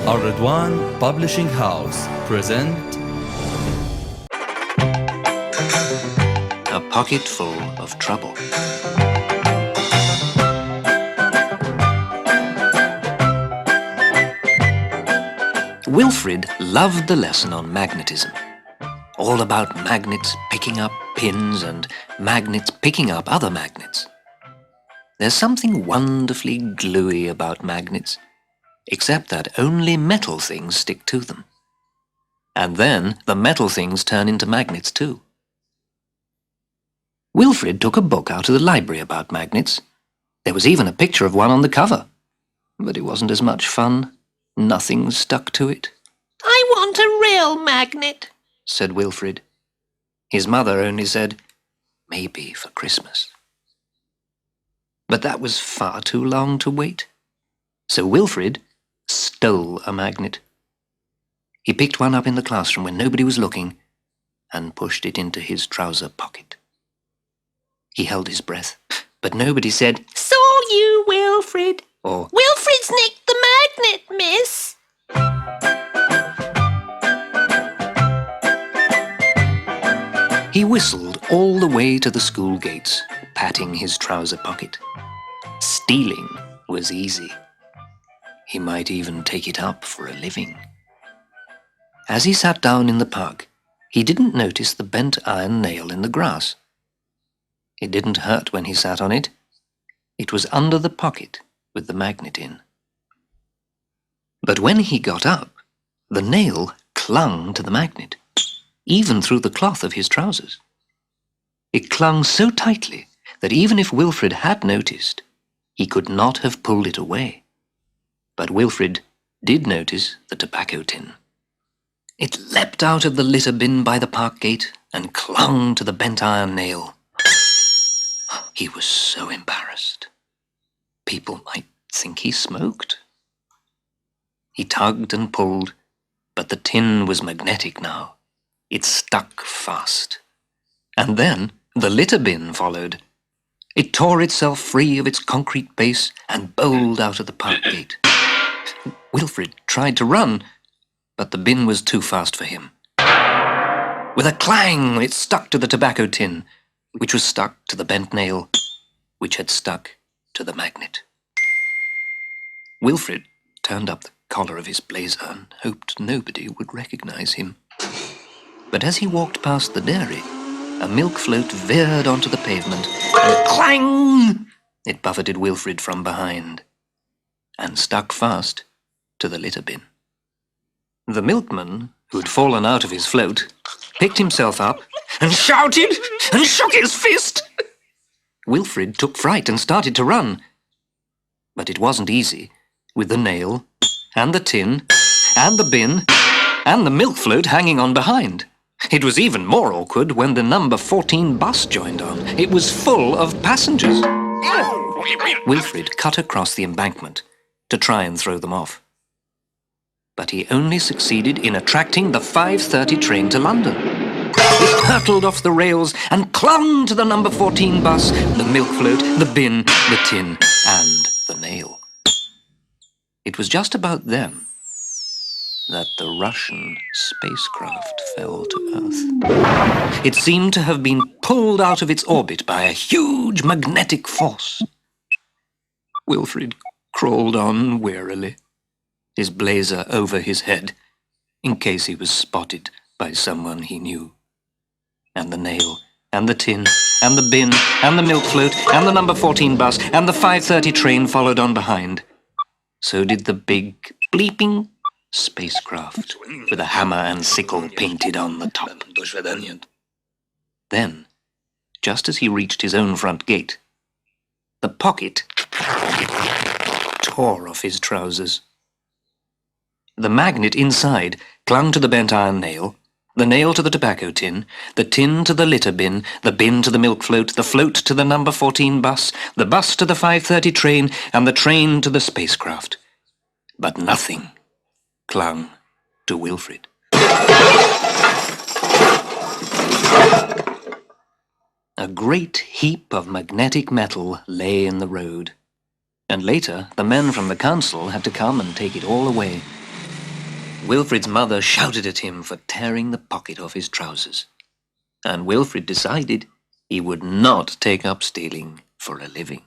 Al-Ridwan Publishing House present A Pocket Full of Trouble. Wilfrid loved the lesson on magnetism. All about magnets picking up pins and magnets picking up other magnets. There's something wonderfully gluey about magnets, except that only metal things stick to them. And then the metal things turn into magnets too. Wilfrid took a book out of the library about magnets. There was even a picture of one on the cover. But it wasn't as much fun. Nothing stuck to it. "I want a real magnet," said Wilfrid. His mother only said, "Maybe for Christmas." But that was far too long to wait. So Wilfrid stole a magnet. He picked one up in the classroom when nobody was looking and pushed it into his trouser pocket. He held his breath, but nobody said, "Saw you, Wilfrid." or "Wilfrid's nicked the magnet, miss." he whistled all the way to the school gates, patting his trouser pocket. Stealing was easy. He might even take it up for a living. As he sat down in the park, he didn't notice the bent iron nail in the grass. It didn't hurt when he sat on it. It was under the pocket with the magnet in. But when he got up, the nail clung to the magnet, even through the cloth of his trousers. It clung so tightly that even if Wilfrid had noticed, he could not have pulled it away. But Wilfrid did notice the tobacco tin. It leapt out of the litter bin by the park gate and clung to the bent iron nail. He was so embarrassed. People might think he smoked. He tugged and pulled, but the tin was magnetic now. It stuck fast. And then the litter bin followed. It tore itself free of its concrete base and bowled out of the park gate. Wilfrid tried to run, but the bin was too fast for him. With a clang, it stuck to the tobacco tin, which was stuck to the bent nail, which had stuck to the magnet. Wilfrid turned up the collar of his blazer and hoped nobody would recognize him. But as he walked past the dairy, a milk float veered onto the pavement, and clang! It buffeted Wilfrid from behind, and stuck fast to the litter bin. The milkman, who'd fallen out of his float, picked himself up and shouted and shook his fist. Wilfrid took fright and started to run. But it wasn't easy, with the nail, and the tin, and the bin, and the milk float hanging on behind. It was even more awkward when the number 14 bus joined on. It was full of passengers. Wilfrid cut across the embankment to try and throw them off. But he only succeeded in attracting the 5:30 train to London. It hurtled off the rails and clung to the number 14 bus, the milk float, the bin, the tin, and the nail. It was just about then that the Russian spacecraft fell to Earth. It seemed to have been pulled out of its orbit by a huge magnetic force. Wilfrid crawled on wearily, his blazer over his head, in case he was spotted by someone he knew. And the nail, and the tin, and the bin, and the milk float, and the number 14 bus, and the 5:30 train followed on behind. So did the big bleeping spacecraft with a hammer and sickle painted on the top. Then, just as he reached his own front gate, the pocket tore off his trousers. The magnet inside clung to the bent iron nail, the nail to the tobacco tin, the tin to the litter bin, the bin to the milk float, the float to the number 14 bus, the bus to the 5:30 train, and the train to the spacecraft. But nothing clung to Wilfrid. A great heap of magnetic metal lay in the road, and later the men from the council had to come and take it all away. Wilfrid's mother shouted at him for tearing the pocket off his trousers, and Wilfrid decided he would not take up stealing for a living.